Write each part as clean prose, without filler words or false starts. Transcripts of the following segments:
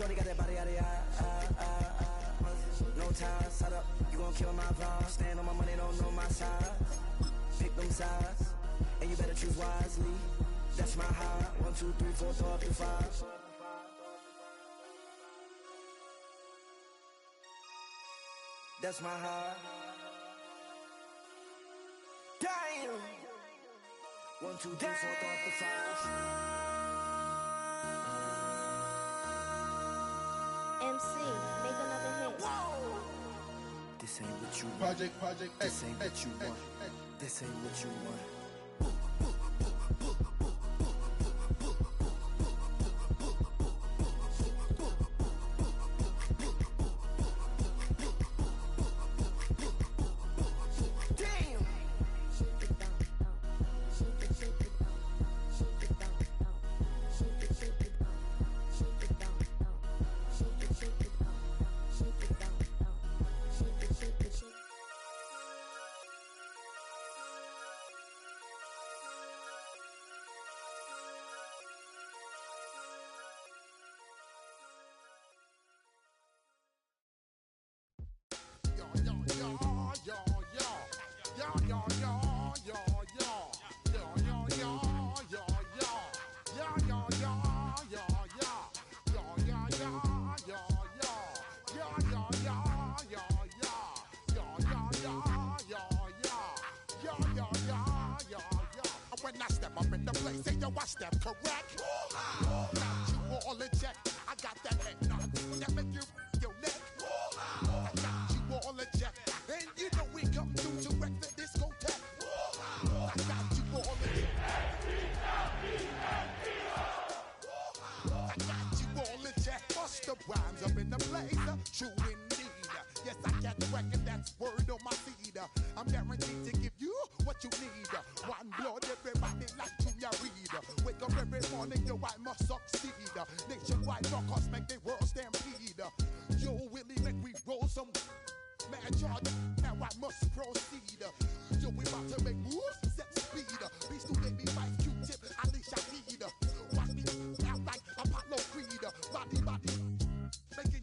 Shorty got that body out of no ties, side up, you gon' kill my vibe. Stand on my money, don't know my side. Pick them sides, and you better choose wisely. That's my high. 1, 2, 3, 4, throw up to 5. That's my high. Damn. 1, 2, 3, 4, throw up to 5. MC, make another hit. Whoa. This ain't what you want. Project. This ain't what you want. This ain't what you want. When I step up in the place, say yo, I step correct. Got you all in check. I got that head knock that make you your neck. I got you all in check, and you know we come through to wreck the discotheque. I got you all in check. I got you all in check. Busta Rhymes up in the place, true indeed. Yes, I get the record, that's word on my feed. I'm guaranteed to give you what you need. One blood, everybody like Junior Reed. Wake up every morning, yo, I must succeed. Nationwide rockers make the world stampede. Yo, Willie, make we roll some mad charge. Now I must proceed. Yo, we about to make moves, set speed. Beast to baby, fight Q-tip, Alicia Reed. Watch me out like Apollo Creed. Body,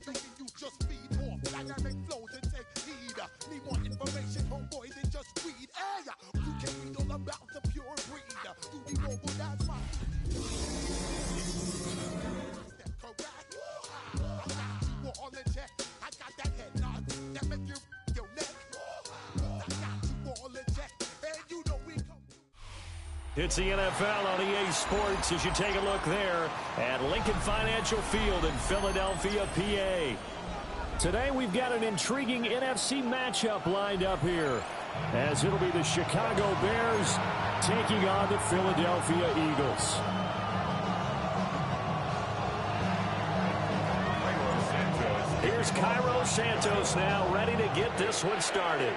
making you just feed off dynamic flows and take heed. Need more information, homeboy, than just weed. Hey, you can read all about the pure breed. Do the mobile, that's my step correct. I got you all in check. I got that head nod that make you your neck. I got you all in check, and you know we come. It's the NFL on EA Sports as you take a look there at Lincoln Financial Field in Philadelphia, PA. Today we've got an intriguing NFC matchup lined up here, as it'll be the Chicago Bears taking on the Philadelphia Eagles. Here's Cairo Santos now ready to get this one started.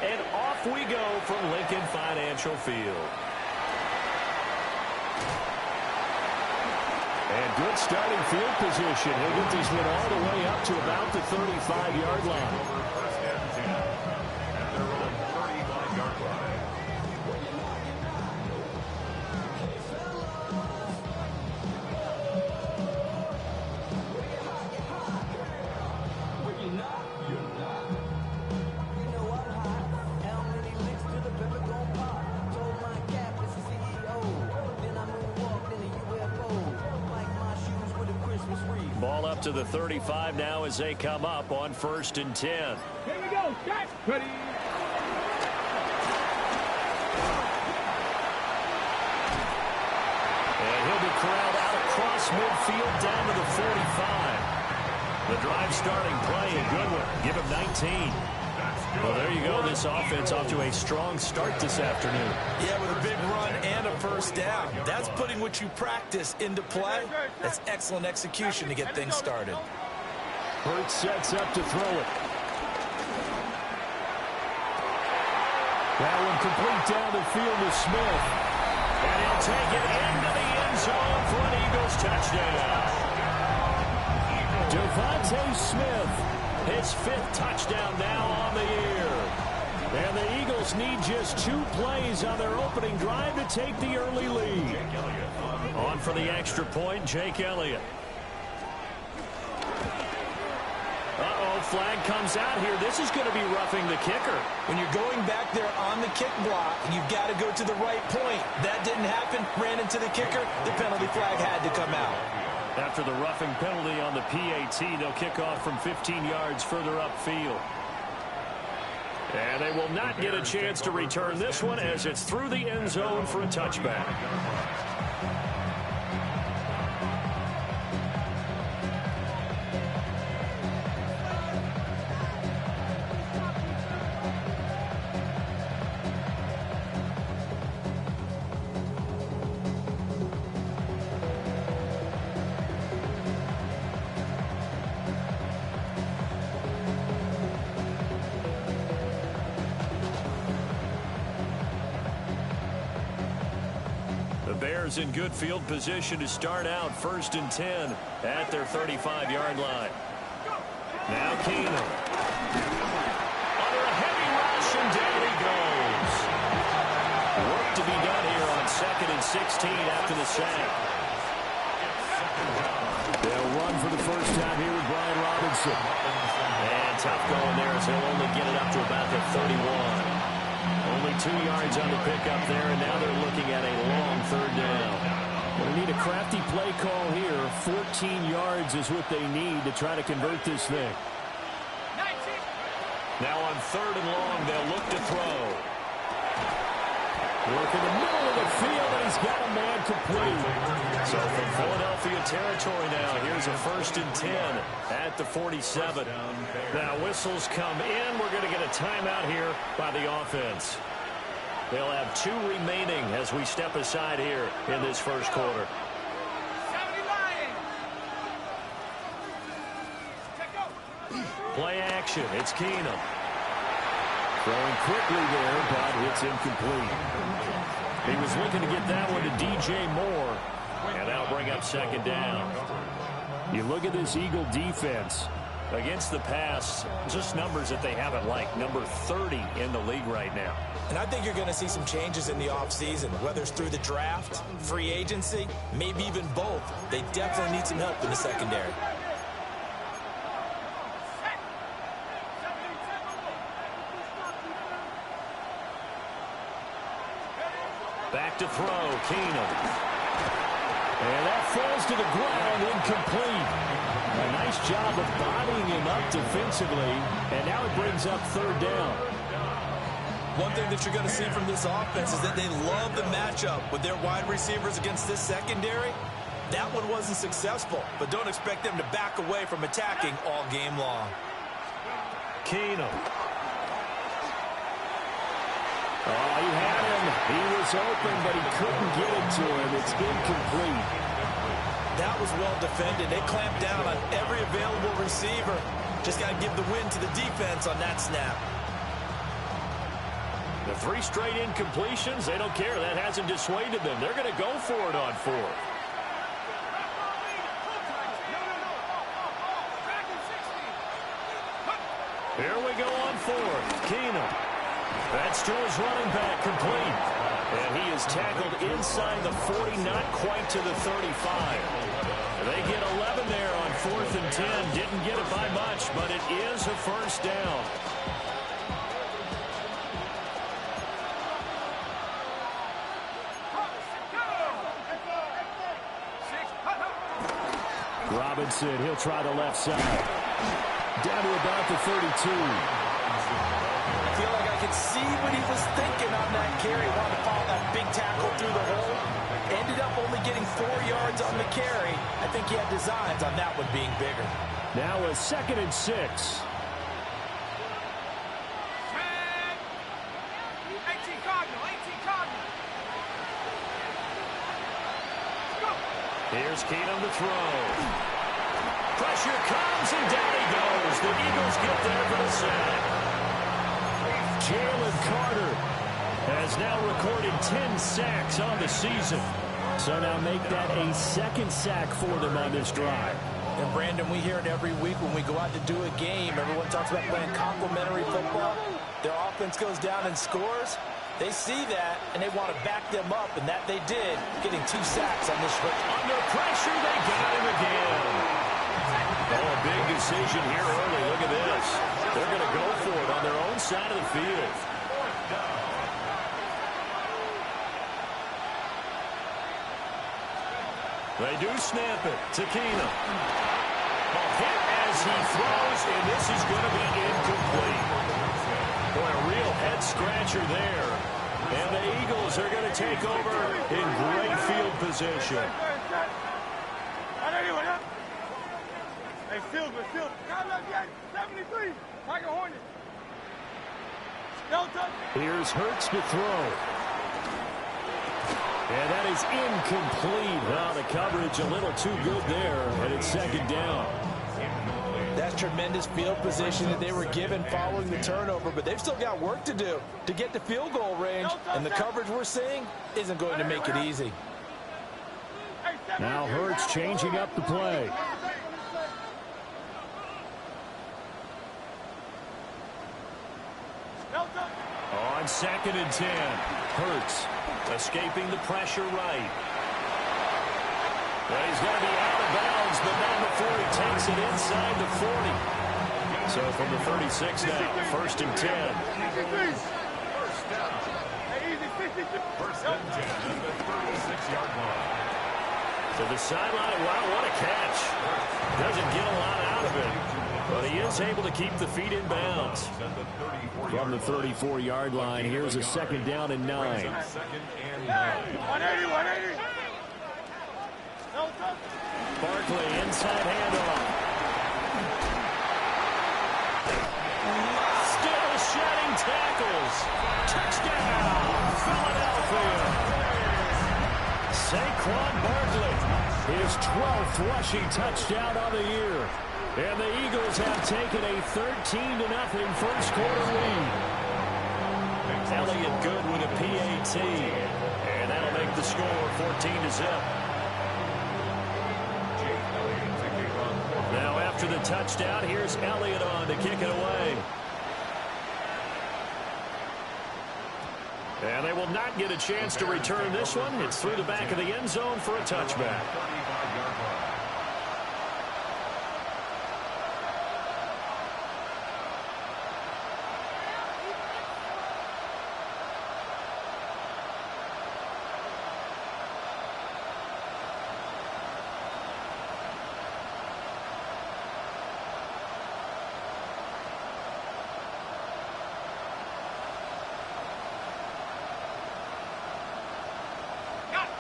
And off we go from Lincoln Financial Field. And good starting field position. He'll get this one all the way up to about the 35-yard line. Ball up to the 35 now as they come up on 1st and 10. Here we go. Set. Ready. And he'll be corralled out across midfield down to the 45. The drive starting play, a good one. Give him 19. Well, there you go. This offense off to a strong start this afternoon. Yeah, with a big run and a first down. That's putting what you practice into play. That's excellent execution to get things started. Hurts sets up to throw it. That one complete down the field to Smith. And he'll take it into the end zone for an Eagles touchdown. Devontae Smith, his 5th touchdown now on the year. And the Eagles need just 2 plays on their opening drive to take the early lead. On for the extra point, Jake Elliott. flag comes out here. This is going to be roughing the kicker. When you're going back there on the kick block, you've got to go to the right point. That didn't happen. Ran into the kicker. The penalty flag had to come out. After the roughing penalty on the PAT, they'll kick off from 15 yards further upfield. And they will not get a chance to return this one as it's through the end zone for a touchback. Bears in good field position to start out 1st and 10 at their 35-yard line. Now Keenum. Under a heavy rush, and down he goes. Work to be done here on 2nd and 16 after the sack. They'll run for the first time here with Brian Robinson. And tough going there as he'll only get it up to about the 31. Only 2 yards on the pickup there, and now they're looking at a long 3rd down. Going to need a crafty play call here. 14 yards is what they need to try to convert this thing. Now on 3rd and long, they'll look to throw. Work in the middle of the field, and he's got a man complete. So from Philadelphia territory now, here's a 1st and 10 at the 47. Now whistles come in. We're going to get a timeout here by the offense. They'll have 2 remaining as we step aside here in this first quarter. Play action. It's Keenum. Throwing quickly there, but it's incomplete. He was looking to get that one to DJ Moore, and that'll bring up 2nd down. You look at this Eagle defense. Against the pass, just numbers that they haven't liked. Number 30 in the league right now. And I think you're going to see some changes in the offseason, whether it's through the draft, free agency, maybe even both. They definitely need some help in the secondary. Back to throw, Keenum. And that falls to the ground, incomplete. A nice job of bodying him up defensively, and now it brings up 3rd down. One thing that you're going to see from this offense is that they love the matchup with their wide receivers against this secondary. That one wasn't successful, but don't expect them to back away from attacking all game long. Keenum. Oh, he had him. He was open, but he couldn't get it to him. It's incomplete. That was well defended. They clamped down on every available receiver. Just got to give the win to the defense on that snap. The 3 straight incompletions, they don't care. That hasn't dissuaded them. They're going to go for it on 4th. Here we go on 4th. Keenum. That's to his running back, complete. And he is tackled inside the 40, not quite to the 35. They get 11 there on 4th and 10. Didn't get it by much, but it is a 1st down. Robinson, he'll try the left side. Down to about the 32. I feel like I could see what he was thinking on that carry. Wanted to follow that big tackle through the hole. Ended up only getting 4 yards on the carry. I think he had designs on that one being bigger. Now a 2nd and 6. Here's Keenum to throw. Pressure comes, and down he goes. The Eagles get there for the sack. Jalen Carter has now recorded 10 sacks on the season. So now make that a 2nd sack for them on this drive. And Brandon, we hear it every week when we go out to do a game. Everyone talks about playing complementary football. Their offense goes down and scores. They see that, and they want to back them up, and that they did, getting 2 sacks on this trip. Under pressure, they got him again. Oh, a big decision here early. Look at this. They're going to go for it on their own side of the field. They do snap it to Keenum. A hit as he throws, and this is going to be incomplete. Boy, a real head-scratcher there. And the Eagles are going to take over in great field position. Hey, Silver. 73. Tiger Hornet. Here's Hurts to throw. And that is incomplete. Well, the coverage a little too good there, and it's second down. That's tremendous field position that they were given following the turnover, but they've still got work to do to get to field goal range, and the coverage we're seeing isn't going to make it easy. Now Hurts changing up the play. On 2nd and 10, Hurts escaping the pressure right. Well, he's going to be out of bounds, but not before he takes it inside the 40. So from the 36 now, 1st and 10. First and 10 at the 36-yard line. To the sideline. Wow, what a catch. Doesn't get a lot out of it, but he is able to keep the feet in bounds. From the 34-yard line, here's a 2nd down and 9. 2nd and 9. 180. Barkley, inside handoff. Still shedding tackles. Touchdown, Philadelphia. Saquon Barkley, his 12th rushing touchdown on the year. And the Eagles have taken a 13-0 first quarter lead. Elliott good with a PAT. And that'll make the score 14-0. Now after the touchdown, here's Elliott on to kick it away. And they will not get a chance to return this one. It's through the back of the end zone for a touchback.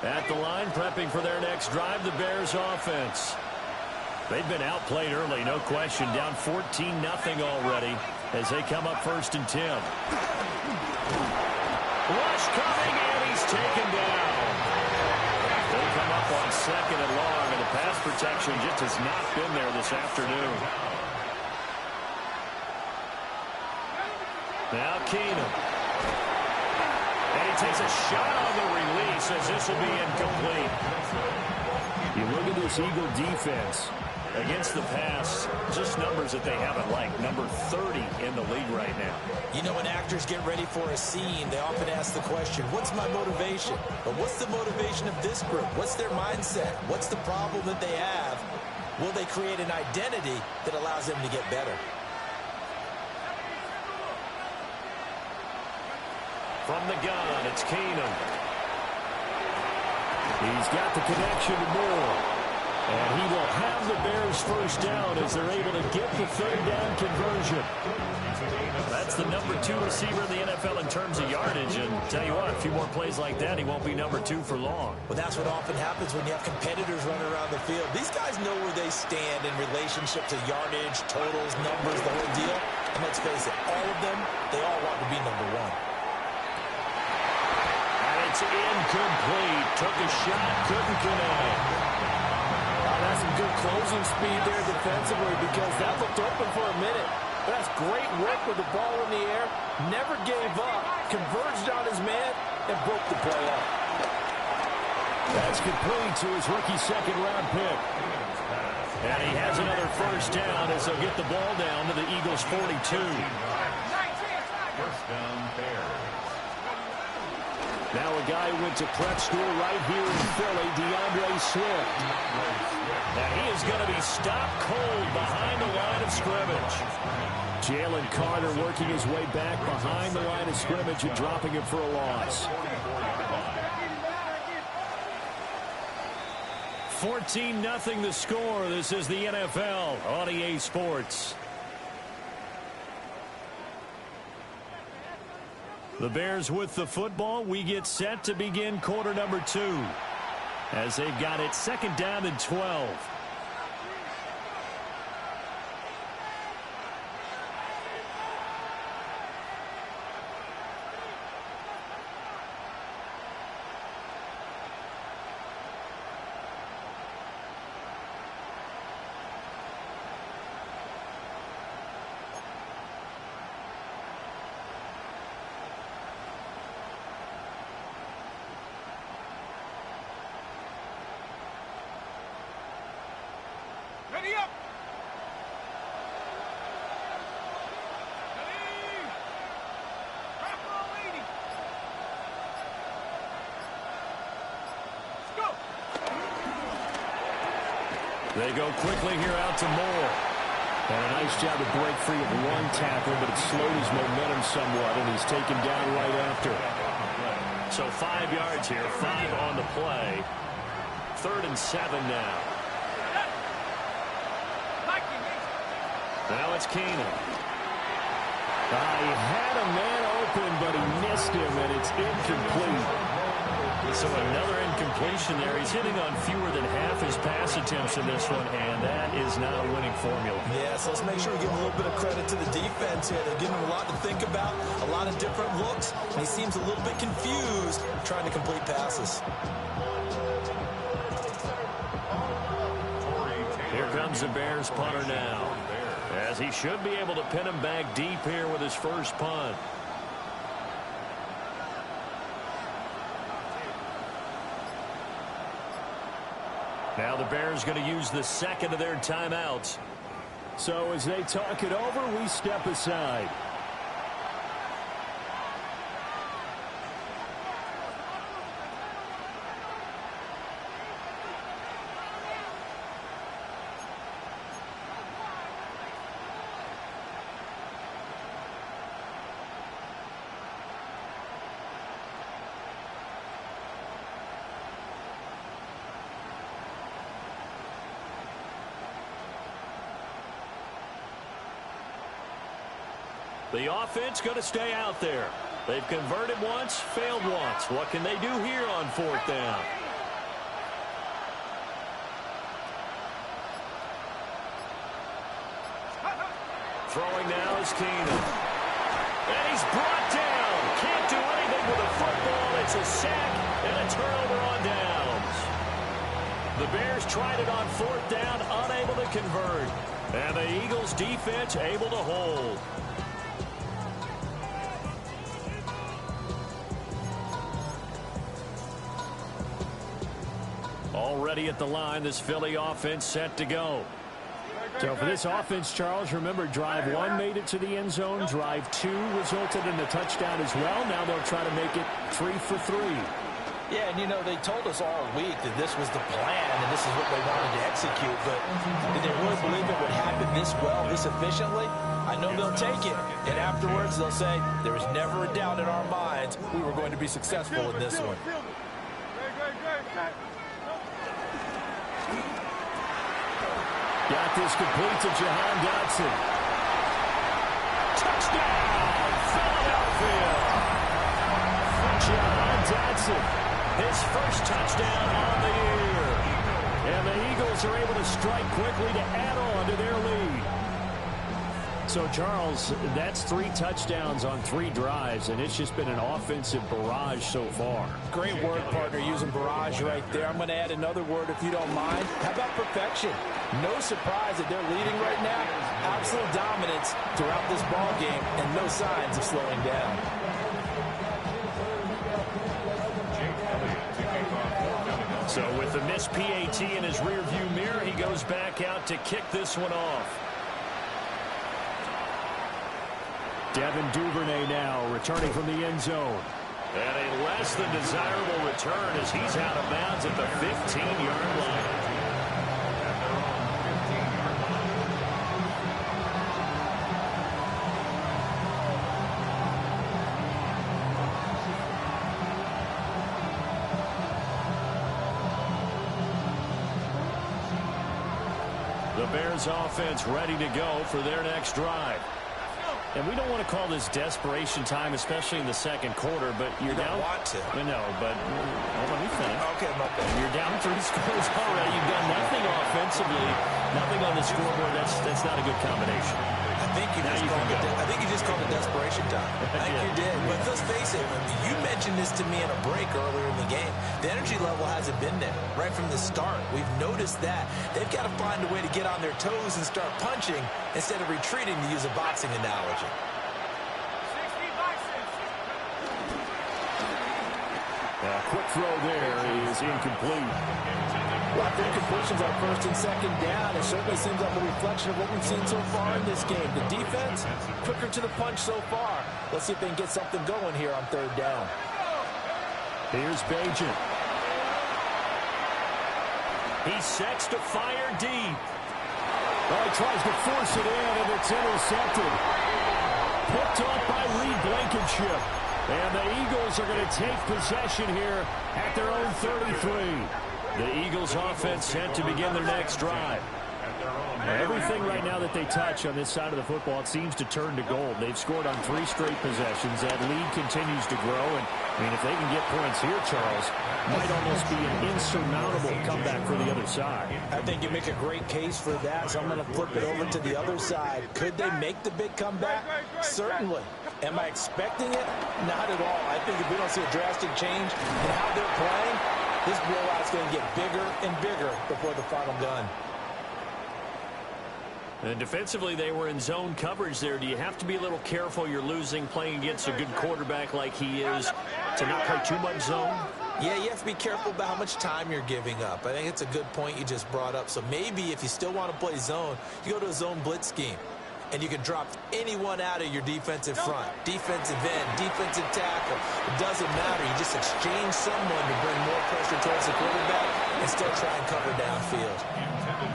At the line, prepping for their next drive, the Bears offense. They've been outplayed early, no question. Down 14-0 already as they come up 1st and 10. Rush coming, and he's taken down. They come up on 2nd and long, and the pass protection just has not been there this afternoon. Now Keenum. And he takes a shot on the release as this will be incomplete. You look at this Eagle defense against the pass, just numbers that they haven't liked. Number 30 in the league right now. You know, when actors get ready for a scene, they often ask the question, what's my motivation? But what's the motivation of this group? What's their mindset? What's the problem that they have? Will they create an identity that allows them to get better? From the gun, it's Keenum. He's got the connection to Moore. And he will have the Bears first down as they're able to get the 3rd down conversion. That's the number 2 receiver in the NFL in terms of yardage. And tell you what, a few more plays like that, he won't be number 2 for long. Well, that's what often happens when you have competitors running around the field. These guys know where they stand in relationship to yardage, totals, numbers, the whole deal. And let's face it, all of them, they all want to be number 1. It's incomplete. Took a shot, couldn't connect. That's some good closing speed there defensively because that looked open for a minute. That's great work with the ball in the air. Never gave up. Converged on his man and broke the play up. That's complete to his rookie 2nd-round pick. And he has another first down as they'll get the ball down to the Eagles' 42. First down, Bears. Now a guy went to prep school right here in Philly, DeAndre Swift. And he is going to be stopped cold behind the line of scrimmage. Jalen Carter working his way back behind the line of scrimmage and dropping it for a loss. 14-0 the score. This is the NFL on EA Sports. The Bears with the football. We get set to begin quarter number 2 as they've got it 2nd down and 12. Ready up! They go quickly here out to Moore. And a nice job to break free of one tackle, but it slowed his momentum somewhat, and he's taken down right after. So 5 yards here, 5 on the play. 3rd and 7 now. Now it's Keenan. He had a man open, but he missed him, and it's incomplete. So another incompletion there. He's hitting on fewer than half his pass attempts in this one, and that is not a winning formula. Yeah, so let's make sure we give him a little bit of credit to the defense here. They're giving him a lot to think about, a lot of different looks, and he seems a little bit confused trying to complete passes. Here comes the Bears punter now, as he should be able to pin him back deep here with his first punt. Now the Bears going to use the second of their timeouts. So as they talk it over, we step aside. The offense going to stay out there. They've converted once, failed once. What can they do here on 4th down? Throwing now is Keenan. And he's brought down. Can't do anything with the football. It's a sack and a turnover on downs. The Bears tried it on 4th down, unable to convert. And the Eagles defense able to hold. Already at the line, this Philly offense set to go. So for this offense, Charles, remember drive 1 made it to the end zone. Drive 2 resulted in a touchdown as well. Now they'll try to make it 3 for 3. Yeah, and you know, they told us all week that this was the plan and this is what they wanted to execute, but did they really believe it would happen this well, this efficiently? I know they'll take it, and afterwards they'll say, there was never a doubt in our minds we were going to be successful in this one. Got this complete to Jahan Dotson. Touchdown, Philadelphia. Jahan Dotson, his first touchdown on the year. And the Eagles are able to strike quickly to add on to their lead. So, Charles, that's 3 touchdowns on 3 drives, and it's just been an offensive barrage so far. Great work, partner, using barrage right there. I'm going to add another word if you don't mind. How about perfection? No surprise that they're leading right now. Absolute dominance throughout this ball game and no signs of slowing down. So with the missed PAT in his rearview mirror, he goes back out to kick this one off. Devin Duvernay now returning from the end zone. And a less than desirable return as he's out of bounds at the 15-yard line. Bears offense ready to go for their next drive. And we don't want to call this desperation time, especially in the second quarter, but you're down. You don't want to. I know, but well, let me finish. Okay, my bad. You're down 3 scores already. You've done nothing offensively, nothing on the scoreboard. That's not a good combination. I think you just called it desperation time. I think you did. But let's face it, you mentioned this to me in a break earlier in the game. The energy level hasn't been there right from the start. We've noticed that. They've got to find a way to get on their toes and start punching instead of retreating, to use a boxing analogy. Quick throw there is incomplete. Well, the incompletions on first and second down. It certainly seems like a reflection of what we've seen so far in this game. The defense, quicker to the punch so far. Let's see if they can get something going here on third down. Here's Bajan. He sets to fire deep. Well, he tries to force it in, and it's intercepted. Picked off by Reed Blankenship. And the Eagles are going to take possession here at their own 33. The Eagles offense set to begin their next drive. Everything right now that they touch on this side of the football, it seems to turn to gold. They've scored on 3 straight possessions. That lead continues to grow. And, I mean, if they can get points here, Charles, might almost be an insurmountable comeback for the other side. I think you make a great case for that, so I'm going to flip it over to the other side. Could they make the big comeback? Certainly. Am I expecting it? Not at all. I think if we don't see a drastic change in how they're playing, this blowout's going to get bigger and bigger before the final gun. And defensively, they were in zone coverage there. Do you have to be a little careful? You're losing, playing against a good quarterback like he is, to not play too much zone? Yeah, you have to be careful about how much time you're giving up. I think it's a good point you just brought up. So maybe if you still want to play zone, you go to a zone blitz scheme. And you can drop anyone out of your defensive front. Defensive end, defensive tackle. It doesn't matter. You just exchange someone to bring more pressure towards the quarterback and still try and cover downfield.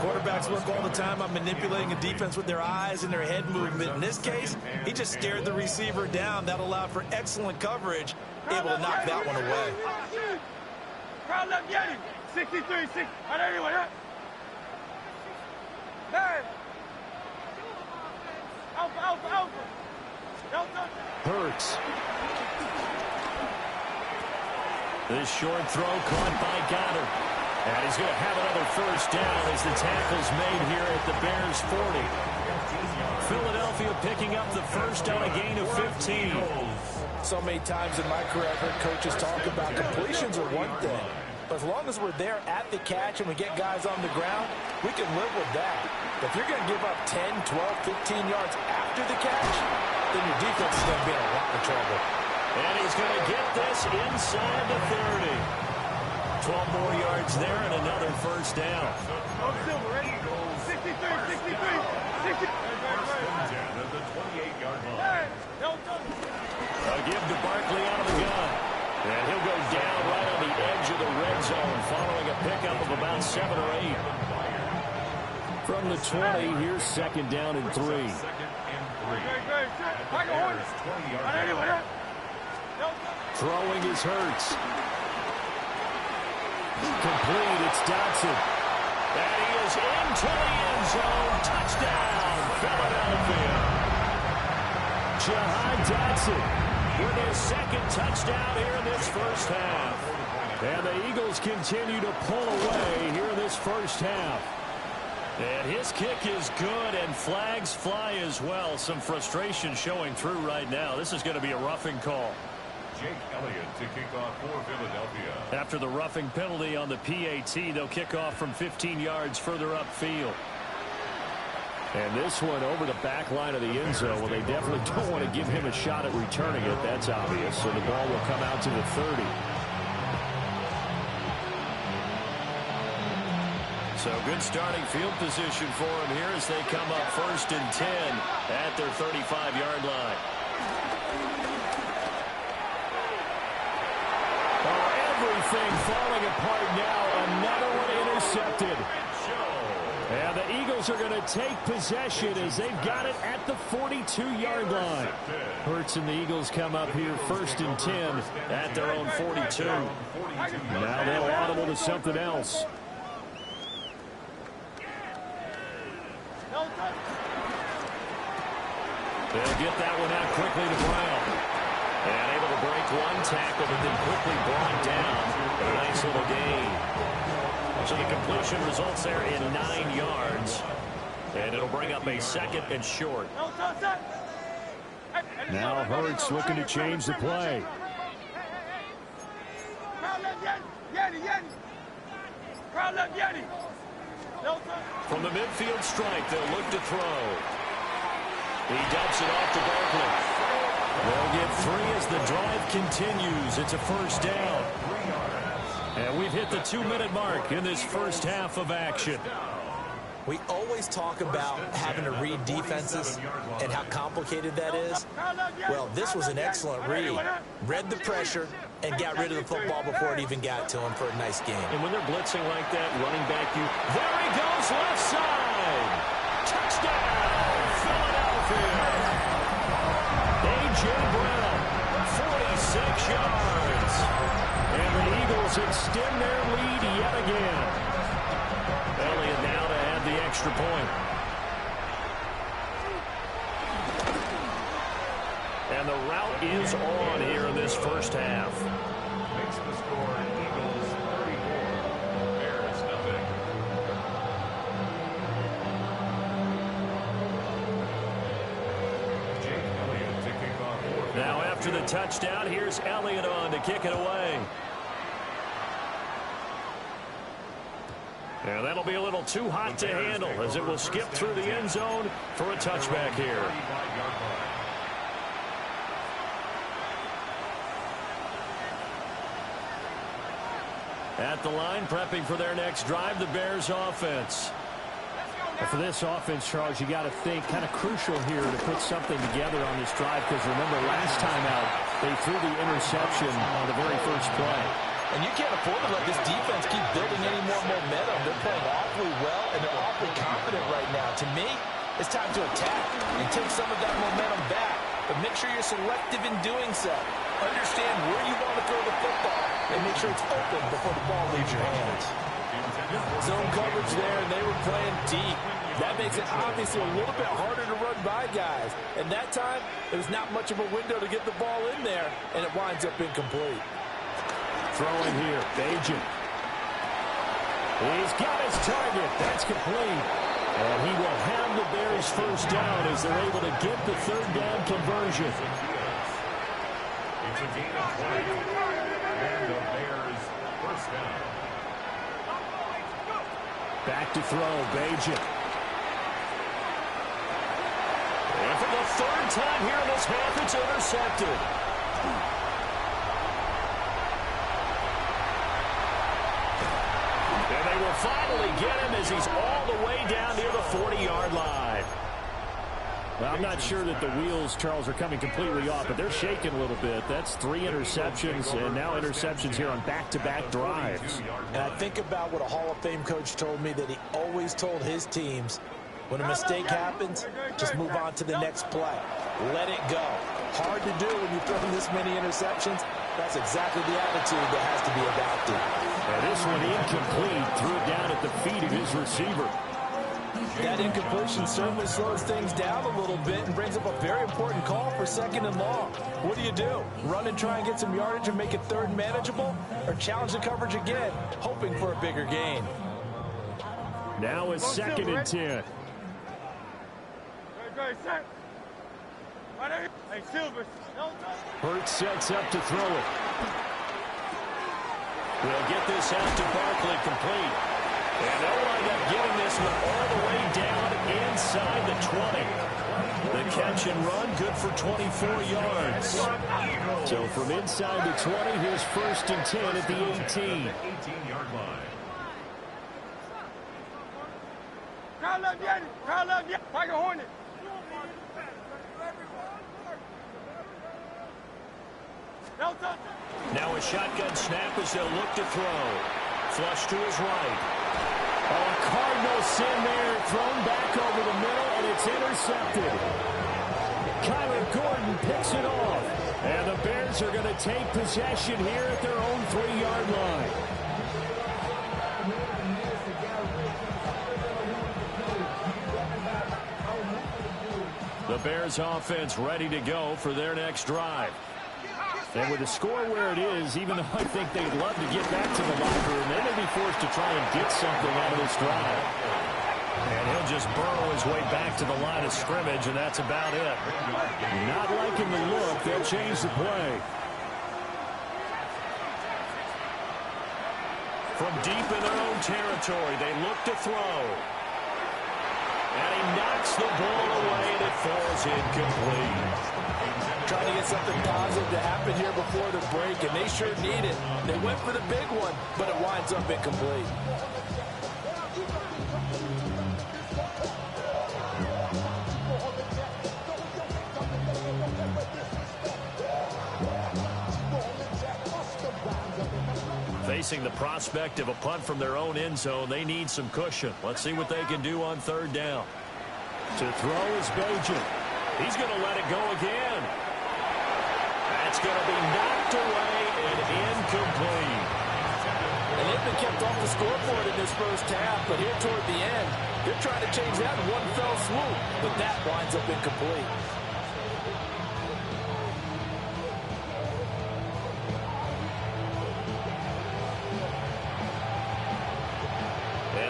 Quarterbacks work all the time on manipulating a defense with their eyes and their head movement. In this case, he just stared the receiver down. That allowed for excellent coverage, able to knock that one away. Crowd left Yeti. 63, 6. Anyway, hey. Alpha. Hurts. This short throw caught by Goddard. And he's going to have another first down as the tackle's made here at the Bears 40. Philadelphia picking up the first on a gain of 15. So many times in my career, I've heard coaches talk about completions are one thing. But as long as we're there at the catch and we get guys on the ground, we can live with that. But if you're going to give up 10, 12, 15 yards after the catch, then your defense is going to be in a lot of trouble. And he's going to get this inside the 30. 12 more yards there and another first down. 63. A give to Barkley out of the gun. And he'll go down right on the edge of the red zone following a pickup of about 7 or 8. From the 20, here's second down and 3. Throwing is Hurts. Complete, it's Dotson. And he is into the end zone. Touchdown, Philadelphia. Jahan Dotson with his second touchdown here in this first half. And the Eagles continue to pull away here in this first half. And his kick is good, and flags fly as well. Some frustration showing through right now. This is going to be a roughing call. Jake Elliott to kick off for Philadelphia. After the roughing penalty on the PAT, they'll kick off from 15 yards further upfield. And this one over the back line of the end zone. Well, they definitely don't want to give him a shot at returning it. That's obvious. So the ball will come out to the 30. So good starting field position for him here as they come up first and 10 at their 35-yard line. Everything falling apart now. Another one intercepted. And the Eagles are going to take possession as they've got it at the 42-yard line. Hurts and the Eagles come up here first and 10 at their own 42. Now they'll audible to something else. They'll get that one out quickly to Brown. And able to break one tackle, but then quickly brought down. A nice little gain. So the completion results there in 9 yards. And it'll bring up a 2nd and short. Now Hurts looking to change the play. From the midfield strike, they'll look to throw. He dumps it off to Barkley. They'll get 3 as the drive continues. It's a first down. And we've hit the 2-minute mark in this first half of action. We always talk about having to read defenses and how complicated that is. Well, this was an excellent read. Read the pressure and got rid of the football before it even got to him for a nice game. And when they're blitzing like that, running back, there he goes, left side. Touchdown, Philadelphia. A.J. Brown, 46 yards. And the Eagles extend their lead yet again. Elliott now to add the extra point. And the route is on here in this first half. Makes the score Eagles 34, Bears nothing. Jake Elliott to kick off. Now after the touchdown, here's Elliott on to kick it away. And that'll be a little too hot to handle as it will skip through the end zone for a touchback here. At the line, prepping for their next drive, the Bears offense. And for this offense, Charles, you got to think kind of crucial here to put something together on this drive, because remember last time out, they threw the interception on the very first play. And you can't afford to let this defense keep building any more momentum. They're playing awfully well, and they're awfully confident right now. To me, it's time to attack and take some of that momentum back. But make sure you're selective in doing so. Understand where you want to throw the football and make sure it's open before the ball leaves your hands. Zone coverage there, and they were playing deep. That makes it obviously a little bit harder to run by guys. And that time, there was not much of a window to get the ball in there, and it winds up incomplete. Throwing here, Bajan. He's got his target. That's complete. And he will have the Bears first down as they're able to get the third down conversion. It's a gain of 20. And the Bears first down. Back to throw, Bajan. And for the third time here in this half, it's intercepted. And they will finally get him as he's all the way down near the 40-yard line. Well, I'm not sure that the wheels, Charles, are coming completely off, but they're shaking a little bit. That's 3 interceptions, and now interceptions here on back-to-back drives. And I think about what a Hall of Fame coach told me, that he always told his teams, when a mistake happens, just move on to the next play. Let it go. Hard to do when you've thrown this many interceptions. That's exactly the attitude that has to be adopted. And this one incomplete, threw it down at the feet of his receiver. That incompletion certainly slows things down a little bit and brings up a very important call for 2nd and long. What do? Run and try and get some yardage and make it third and manageable? Or challenge the coverage again, hoping for a bigger gain? Now it's 2nd and 10. Hurts sets up to throw it. We'll get this out to Barkley, complete. And they'll wind up getting this one all the way down inside the 20. The catch and run, good for 24 yards. So from inside the 20, here's 1st and 10 at the 18. 18-yard line. Now a shotgun snap as they'll look to throw. Flush to his right. Oh, a Cardinal sin there, thrown back over the middle, and it's intercepted. Kyler Gordon picks it off. And the Bears are going to take possession here at their own 3-yard line. The Bears offense ready to go for their next drive. And with the score where it is, even though I think they'd love to get back to the locker room, they may be forced to try and get something out of this drive. And he'll just burrow his way back to the line of scrimmage, and that's about it. Not liking the look. They'll change the play. From deep in their own territory, they look to throw. And he knocks the ball away, and it falls incomplete. Trying to get something positive to happen here before the break, and they sure need it. They went for the big one, but it winds up incomplete. Facing the prospect of a punt from their own end zone, they need some cushion. Let's see what they can do on third down. To throw is Bajan. He's going to let it go again. That's going to be knocked away and incomplete. And they've been kept off the scoreboard in this first half, but here toward the end, they're trying to change that in one fell swoop, but that winds up incomplete.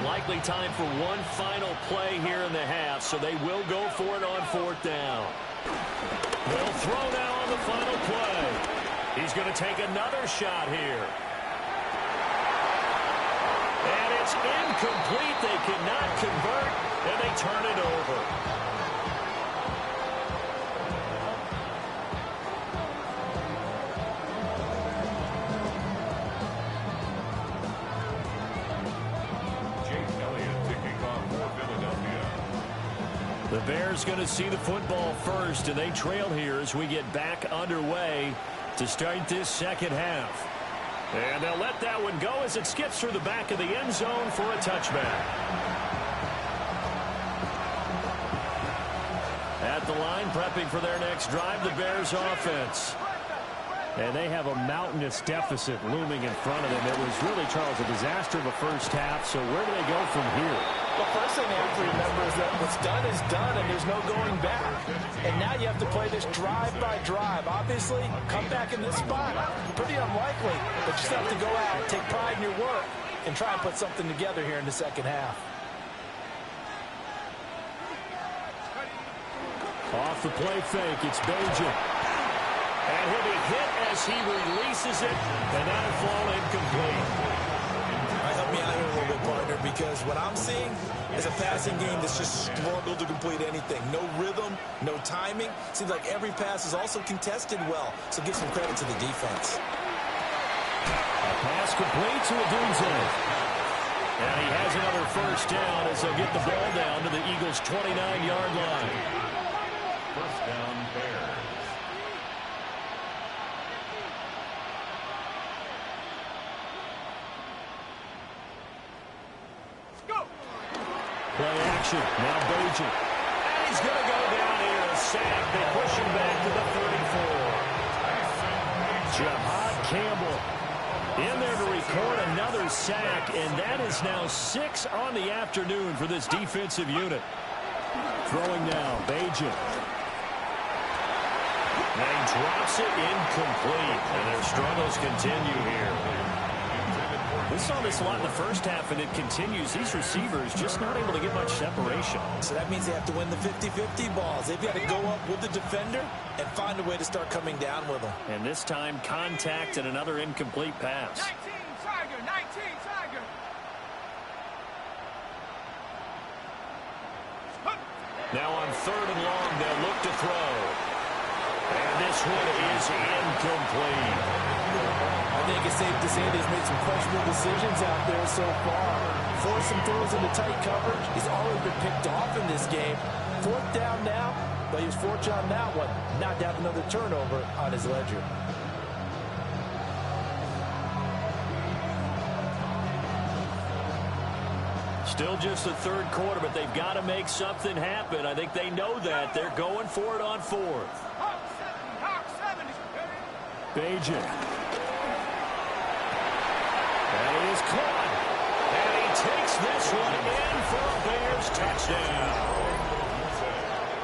Likely time for one final play here in the half, so they will go for it on fourth down. They'll throw now on the final play. He's going to take another shot here. And it's incomplete. They cannot convert, and they turn it over. The Bears going to see the football first, and they trail here as we get back underway to start this second half. And they'll let that one go as it skips through the back of the end zone for a touchback. At the line, prepping for their next drive, the Bears offense. And they have a mountainous deficit looming in front of them. It was really, Charles, a disaster of a first half, so where do they go from here? The first thing they have to remember is that what's done is done, and there's no going back. And now you have to play this drive by drive. Obviously, come back in this spot, pretty unlikely, but you just have to go out, take pride in your work, and try and put something together here in the second half. Off the play fake, it's Bajan. And he'll be hit as he releases it, and that'll fall incomplete. Help me out here a little bit, partner, because what I'm seeing is a passing game that's just struggled to complete anything. No rhythm, no timing. Seems like every pass is also contested well, so give some credit to the defense. A pass complete to Adunze. And he has another first down as they'll get the ball down to the Eagles' 29-yard line. First down, Bears. Play action. Now Bajan. And he's going to go down here. A sack. They push him back to the 34. Jahad Campbell in there to record another sack, and that is now 6 on the afternoon for this defensive unit. Throwing now. Bajan. And he drops it incomplete. And their struggles continue here. We saw this a lot in the first half, and it continues. These receivers just not able to get much separation. So that means they have to win the 50-50 balls. They've got to go up with the defender and find a way to start coming down with them. And this time, contact and another incomplete pass. 19 Tiger. Now on third and long, they'll look to throw. And this one is incomplete. I think it's safe to say that he's made some questionable decisions out there so far. Forced some throws into tight coverage. He's already been picked off in this game. Fourth down now, but he was fortunate on that one. Not to have another turnover on his ledger. Still just the third quarter, but they've got to make something happen. I think they know that. They're going for it on fourth. Hawk 70. Bajan. That is caught. And he takes this one in for a Bears touchdown.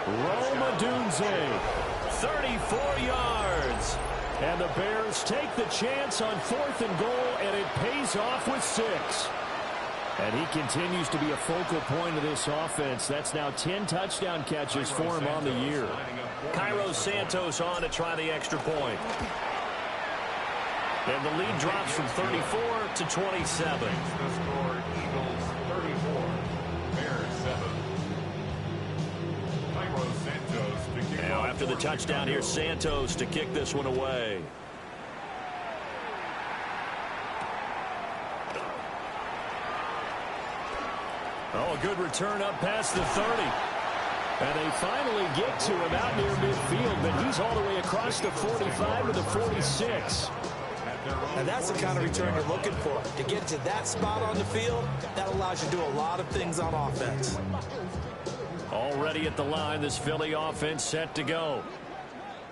Romadunze, 34 yards. And the Bears take the chance on 4th and goal, and it pays off with 6. And he continues to be a focal point of this offense. That's now 10 touchdown catches for him on the year. Cairo Santos on to try the extra point. And the lead drops from 34 to 27. The score, Eagles 34, Bears 7. Cairo Santos to kick Now off after the for touchdown, here's Santos to kick this one away. Oh, a good return up past the 30. And they finally get to him out near midfield, but he's all the way across the 45 to the 46. And that's the kind of return you're looking for. To get to that spot on the field, that allows you to do a lot of things on offense. Already at the line, this Philly offense set to go.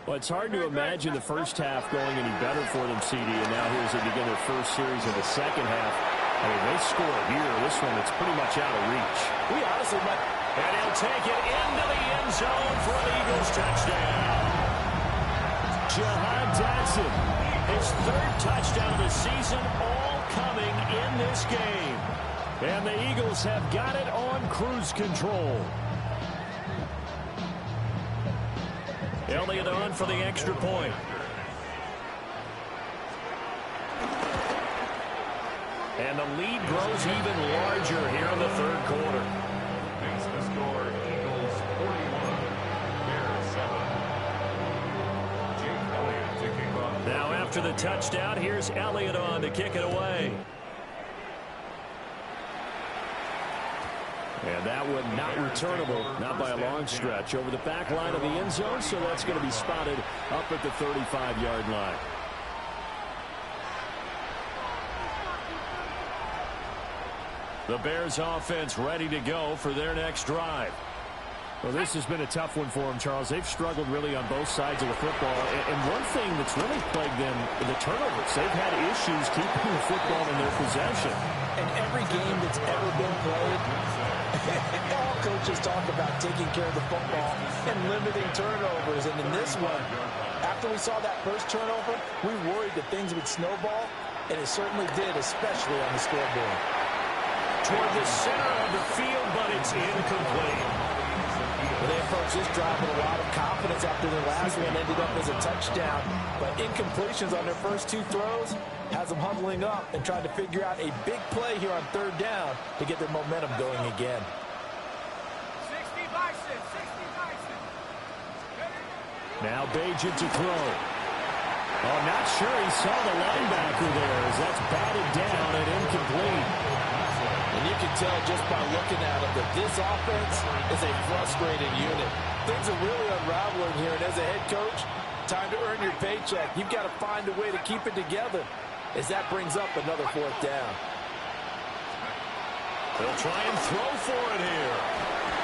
Well, it's hard to imagine the first half going any better for them, CD, and now here as they begin their first series of the second half. I mean, they score here. This one, it's pretty much out of reach. We honestly might... And he'll take it into the end zone for an Eagles touchdown. Jahan Dotson, His 3rd touchdown of the season, all coming in this game. and the Eagles have got it on cruise control. Elliott on for the extra point. And the lead grows even larger here in the 3rd quarter. Makes the score Eagles 41, Bears 7. Jake Elliott to kick off. Now after the touchdown, here's Elliott on to kick it away. And that one not returnable, not by a long stretch, over the back line of the end zone, so that's going to be spotted up at the 35-yard line. The Bears offense ready to go for their next drive. Well, this has been a tough one for them, Charles. They've struggled really on both sides of the football. And one thing that's really plagued them, the turnovers. They've had issues keeping the football in their possession. And every game that's ever been played, all coaches talk about taking care of the football and limiting turnovers. And in this one, after we saw that first turnover, we worried that things would snowball, and it certainly did, especially on the scoreboard. Toward the center of the field, but it's incomplete. Well, they approached this drive with a lot of confidence after their last one ended up as a touchdown. But incompletions on their first 2 throws has them huddling up and trying to figure out a big play here on 3rd down to get their momentum going again. 60 Bison, 60 Bison. Now Bajan to throw. Oh, not sure he saw the linebacker there as that's batted down and incomplete. And you can tell just by looking at them that this offense is a frustrated unit. Things are really unraveling here, and as a head coach, time to earn your paycheck. You've got to find a way to keep it together as that brings up another 4th down. They'll try and throw for it here.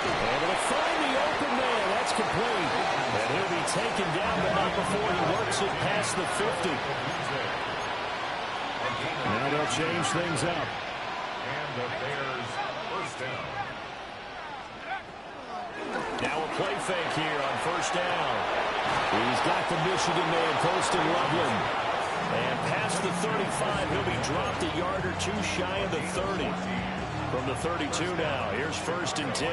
And it'll find the open man. That's complete. And he'll be taken down, but not before he works it past the 50. Now they'll change things up. And the Bears first down. Now a play fake here on 1st down. He's got the Michigan man posting Loveland. And past the 35, he'll be dropped a yard or 2 shy of the 30. From the 32 now, here's 1st and 10.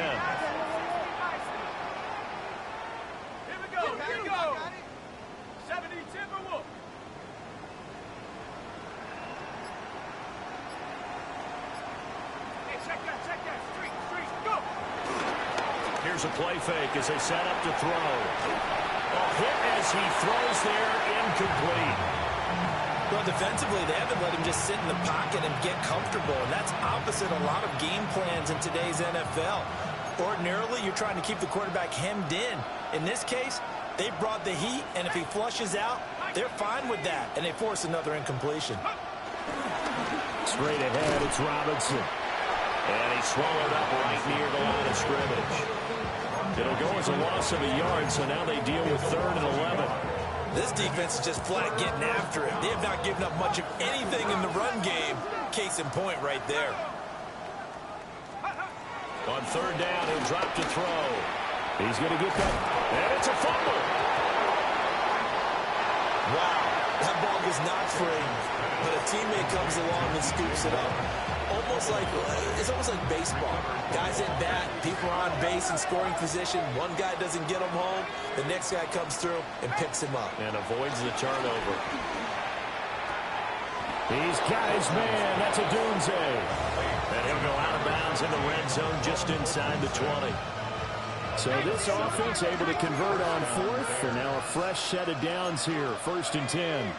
Here we go, here we go. 70 Timberwolves. Hey, check that, street, go. Here's a play fake as they set up to throw. A hit as he throws there, incomplete. Well, defensively, they haven't let him just sit in the pocket and get comfortable, and that's opposite a lot of game plans in today's NFL. Ordinarily, you're trying to keep the quarterback hemmed in. In this case, they brought the heat, and if he flushes out, they're fine with that, and they force another incompletion. Straight ahead, it's Robinson. And he swallowed up right near the line of scrimmage. It'll go as a loss of a yard, so now they deal with 3rd and 11. This defense is just flat getting after it. They have not given up much of anything in the run game. Case in point right there. On 3rd down, he'll drop to throw. He's going to get that, and it's a fumble. Wow, that ball was not free, but a teammate comes along and scoops it up. It's almost like baseball. Guys at bat, people are on base in scoring position. One guy doesn't get him home. The next guy comes through and picks him up. And avoids the turnover. He's got his man. That's a Dunze. And he'll go out of bounds in the red zone just inside the 20. So this offense able to convert on fourth. And now a fresh set of downs here. 1st and 10.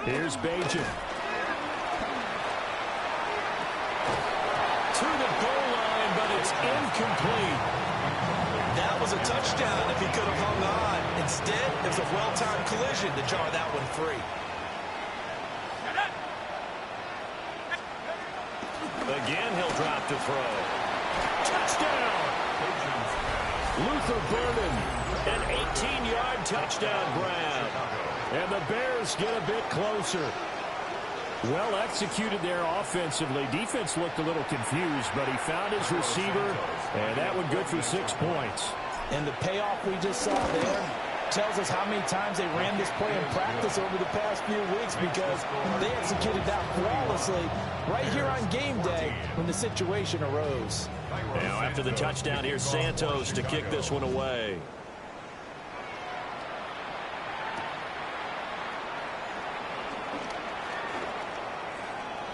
Here's Bajan. To the goal line, but it's incomplete. That was a touchdown if he could have hung on. Instead, it was a well-timed collision to jar that one free. Again, he'll drop to throw. Touchdown! Luther Burden, an 18-yard touchdown grab. And the Bears get a bit closer. Well executed there offensively. Defense looked a little confused, but he found his receiver, and that one good for 6 points. And the payoff we just saw there tells us how many times they ran this play in practice over the past few weeks, because they executed that flawlessly right here on game day when the situation arose. Now after the touchdown, here's Santos to kick this one away.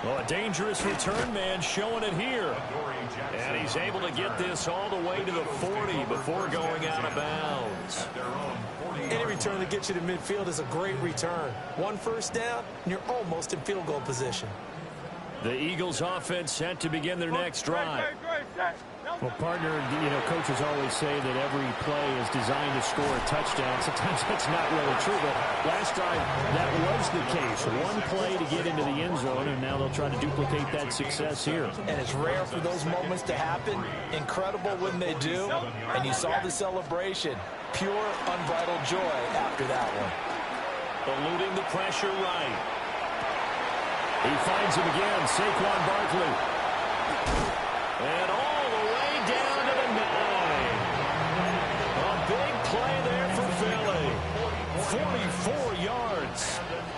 Well, a dangerous return man showing it here. And he's able to get this all the way to the 40 before going out of bounds. Any return that gets you to midfield is a great return. 1 first down, and you're almost in field goal position. The Eagles offense set to begin their next drive. Well, partner, coaches always say that every play is designed to score a touchdown. Sometimes that's not really true, but last drive, that was the case. One play to get into the end zone, and now they'll try to duplicate that success here. And it's rare for those moments to happen. Incredible when they do. And you saw the celebration. Pure, unbridled joy after that one. Eluding the pressure right. He finds him again, Saquon Barkley. And all the way down to the 9. A big play there for Philly. 44 yards.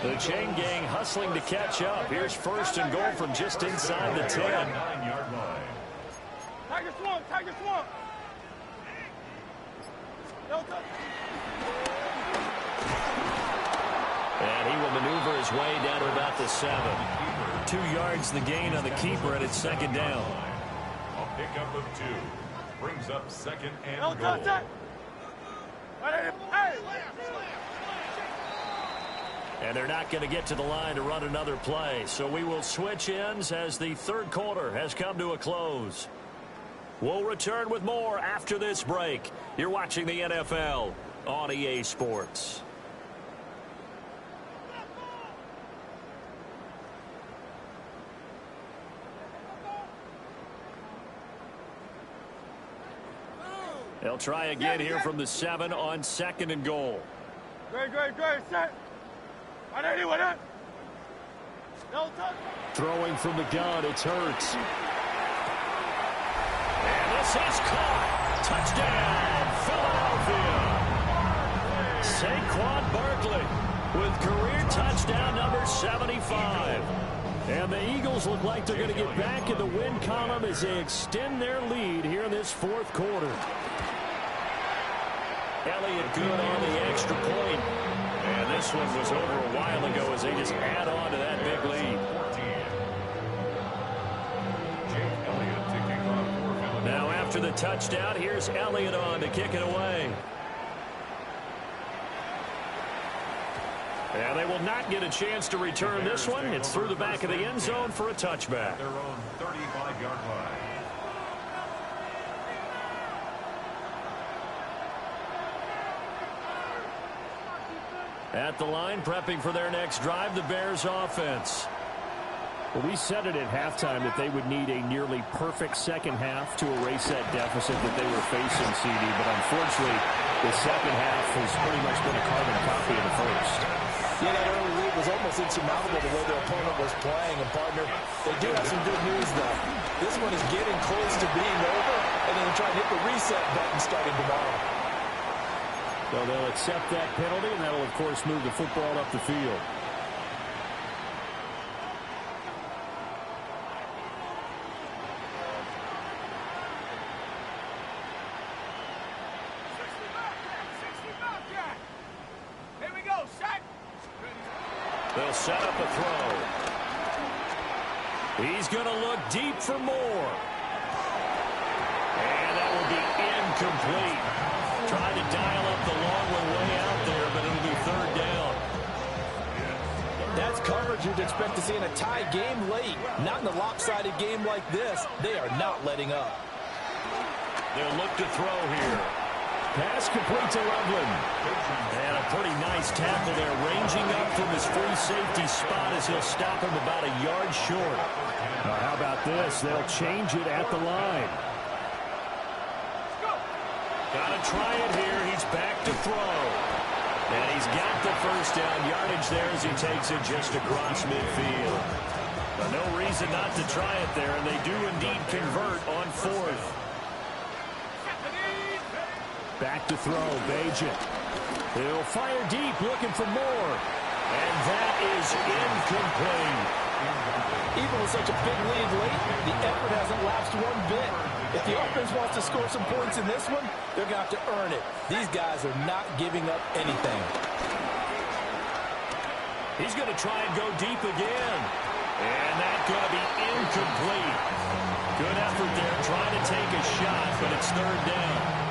The chain gang hustling to catch up. Here's 1st and goal from just inside the 10. Tiger swamp. And he will maneuver his way down to about the 7. 2 yards the gain on the keeper, and it's 2nd down. A pickup of 2 brings up 2nd and goal. And they're not going to get to the line to run another play. So we will switch ends as the 3rd quarter has come to a close. We'll return with more after this break. You're watching the NFL on EA Sports. They'll try again here from the 7 on 2nd and goal. Great, set. Throwing from the gun, it's Hurts. And this is caught. Touchdown, Philadelphia. Saquon Barkley with career touchdown number 75. And the Eagles look like they're going to get back in the win column as they extend their lead here in this 4th quarter. Elliott good on the extra point. And this one was over a while ago as they just add on to that big lead. Now after the touchdown, here's Elliott on to kick it away. And they will not get a chance to return this one. It's through the back of the end zone for a touchback. Their own 35-yard line. At the line, prepping for their next drive, the Bears offense. Well, we said it at halftime that they would need a nearly perfect second half to erase that deficit that they were facing, CD. But unfortunately, the second half has pretty much been a carbon copy of the first. Yeah, that early lead was almost insurmountable the way their opponent was playing. And, partner, they do have some good news, though. This one is getting close to being over, and then they're trying to hit the reset button starting tomorrow. So they'll accept that penalty, and that'll, of course, move the football up the field. They'll set up a throw. He's going to look deep for more. And that will be incomplete. Tried to dial up the long one way out there, but it'll be third down. That's coverage you'd expect to see in a tie game late. Not in a lopsided game like this. They are not letting up. They'll look to throw here. Pass complete to Loveland. And a pretty nice tackle there, ranging up from his free safety spot as he'll stop him about a yard short. Now, how about this? They'll change it at the line. Got to try it here. He's back to throw. And he's got the first down yardage there as he takes it just across midfield. But no reason not to try it there, and they do indeed convert on fourth. Back to throw, Bajan. He'll fire deep, looking for more. And that is incomplete. Even with such a big lead late, the effort hasn't lapsed one bit. If the offense wants to score some points in this one, they're going to have to earn it. These guys are not giving up anything. He's going to try and go deep again. And that's going to be incomplete. Good effort there, trying to take a shot, but it's third down.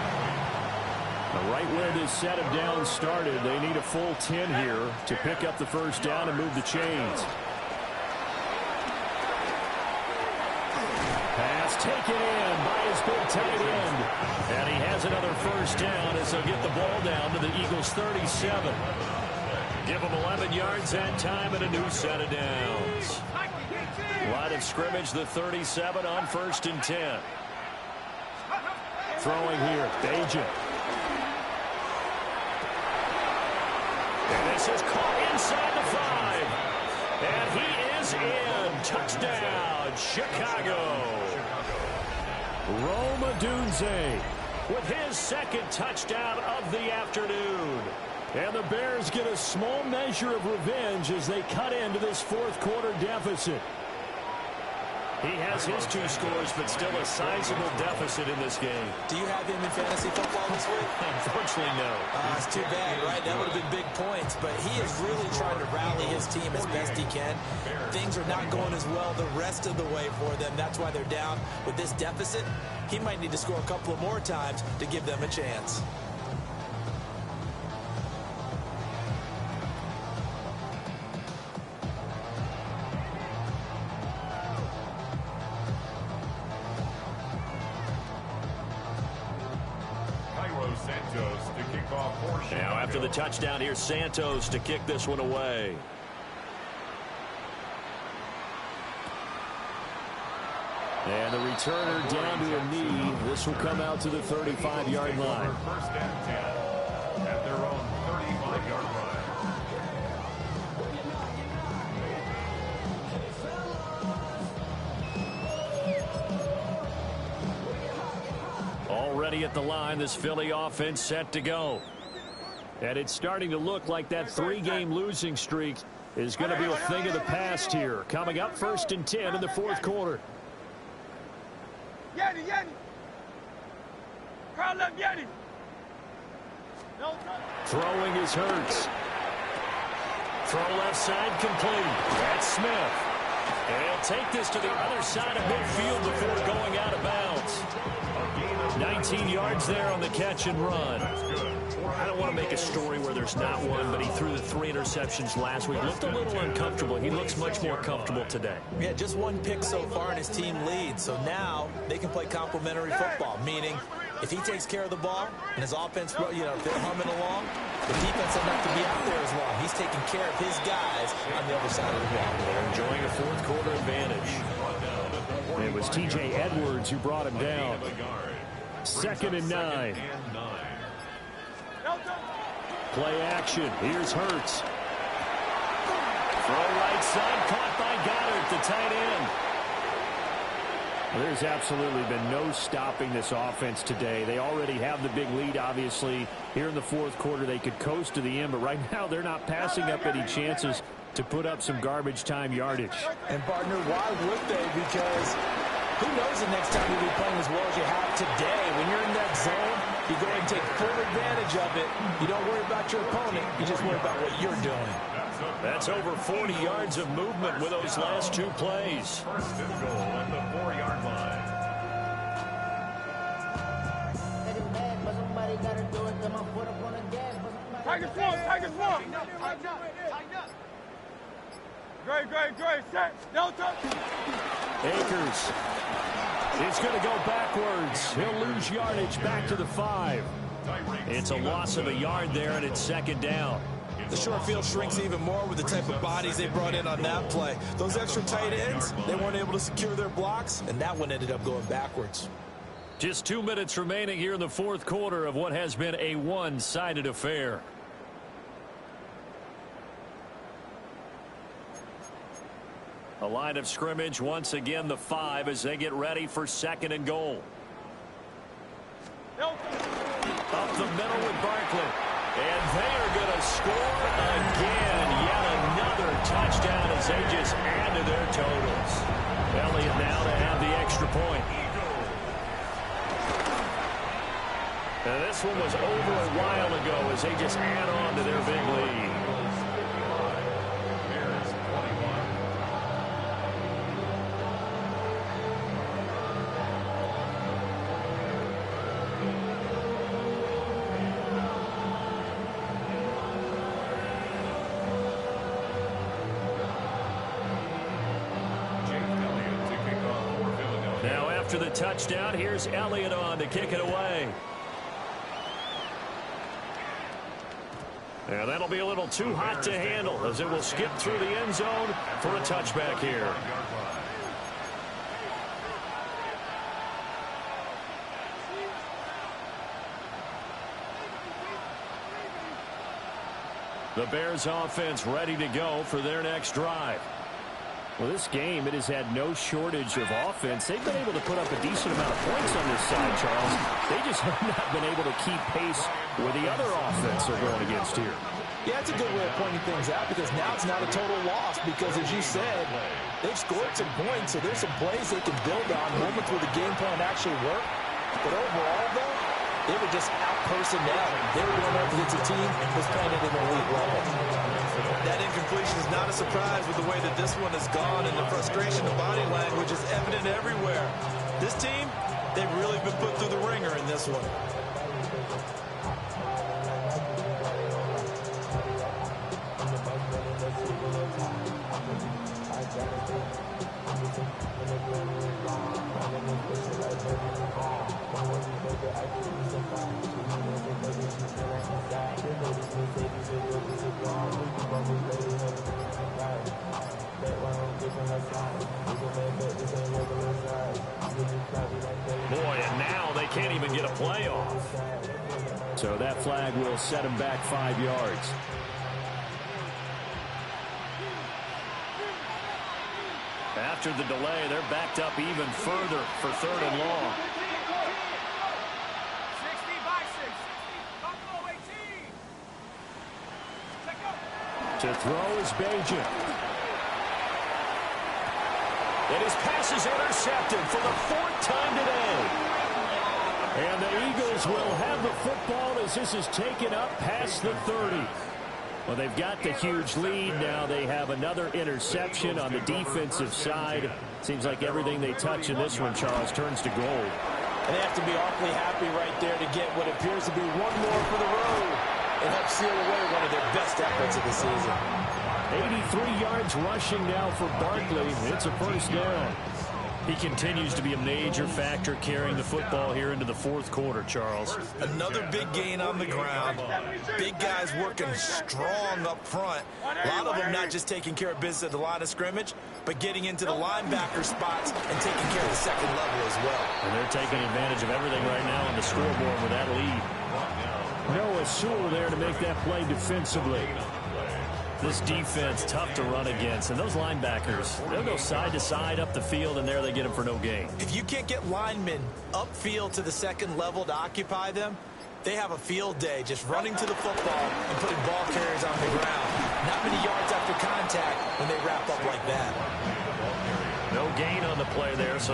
Right where this set of downs started, they need a full 10 here to pick up the first down and move the chains. Pass taken in by his big tight end. And he has another first down as they'll get the ball down to the Eagles' 37. Give them 11 yards that time and a new set of downs. Line of scrimmage, the 37 on first and 10. Throwing here, Bajan. And this is caught inside the 5. And he is in. Touchdown, Chicago. Rome Odunze with his second touchdown of the afternoon. And the Bears get a small measure of revenge as they cut into this fourth quarter deficit. He has his 2 scores, but still a sizable deficit in this game. Do you have him in fantasy football this week? Unfortunately, no. It's too bad, right? That would have been big points, but he is really trying to rally his team as best he can. Things are not going as well the rest of the way for them. That's why they're down with this deficit. He might need to score a couple of more times to give them a chance. Now after the touchdown, here's Santos to kick this one away. And the returner down to a knee. This will come out to the 35-yard line. First and 10 at their own 35-yard line. Already at the line, this Philly offense set to go. And it's starting to look like that 3-game losing streak is going to be a thing of the past here. Coming up first and 10 in the fourth quarter. Throwing is Hurts. Throw left side complete. That's Smith. And he'll take this to the other side of midfield before going out of bounds. 19 yards there on the catch and run. I don't want to make a story where there's not one, but he threw the 3 interceptions last week. Looked a little uncomfortable. He looks much more comfortable today. Yeah, just 1 pick so far and his team leads. So now they can play complementary football, meaning if he takes care of the ball and his offense, if they're humming along, the defense doesn't have to be out there as long. He's taking care of his guys on the other side of the ball. They're enjoying a fourth quarter advantage. It was T.J. Edwards who brought him down. 2nd and 9. Play action. Here's Hurts. Throw right side, caught by Goddard, the tight end. Well, there's absolutely been no stopping this offense today. They already have the big lead, obviously. Here in the fourth quarter, they could coast to the end, but right now they're not passing up any chances to put up some garbage time yardage. And, partner, why would they? Because who knows the next time you'll be playing as well as you have today. When you're in that zone, you go ahead and take full advantage of it. You don't worry about your opponent. You just worry about what you're doing. That's over 40 yards of movement with those last two plays. First and goal at the 4-yard line. Tiger swarm, Tiger swarm. Great, set, Delta. Akers. It's going to go backwards. He'll lose yardage back to the 5. It's a loss of a yard there, and it's second down. The short field shrinks even more with the type of bodies they brought in on that play. Those extra tight ends, they weren't able to secure their blocks, and that one ended up going backwards. Just 2 minutes remaining here in the fourth quarter of what has been a one-sided affair. A line of scrimmage, once again the 5 as they get ready for second and goal. Up the middle with Barkley. And they are going to score again. Yet another touchdown as they just add to their totals. Elliott now to have the extra point. And this one was over a while ago as they just add on to their big lead. After the touchdown, here's Elliott on to kick it away. And that'll be a little too hot to handle as it will skip through the end zone for a touchback here. The Bears offense ready to go for their next drive. Well, this game, it has had no shortage of offense. They've been able to put up a decent amount of points on this side, Charles. They just have not been able to keep pace with the other offense they're going against here. Yeah, it's a good way of pointing things out because now it's not a total loss because, as you said, they've scored some points, so there's some plays they can build on, moments where the game plan actually worked. But overall, though, they were just out-personnel. They were going up against a team that was playing at an elite level. That incompletion is not a surprise with the way that this one has gone, and the frustration of body language is evident everywhere. This team, they've really been put through the ringer in this one. Boy, and now they can't even get a play off. So that flag will set them back 5 yards. After the delay, they're backed up even further for third and long. 60 by 6. To throw is Bajan. And his pass is intercepted for the 4th time today. And the Eagles will have the football as this is taken up past the 30. Well, they've got the huge lead. Now they have another interception on the defensive side. Seems like everything they touch in this one, Charles, turns to gold. And they have to be awfully happy right there to get what appears to be one more for the road and help seal away one of their best efforts of the season. 83 yards rushing now for Barkley. It's a first down. He continues to be a major factor carrying the football here into the fourth quarter, Charles. Another big gain on the ground. Big guys working strong up front. A lot of them not just taking care of business at the line of scrimmage, but getting into the linebacker spots and taking care of the second level as well. And they're taking advantage of everything right now on the scoreboard with that lead. Noah Sewell there to make that play defensively. This defense, tough to run against. And those linebackers, they'll go side to side up the field, and there they get them for no gain. If you can't get linemen upfield to the second level to occupy them, they have a field day just running to the football and putting ball carriers on the ground. Not many yards after contact when they wrap up like that. No gain on the play there, so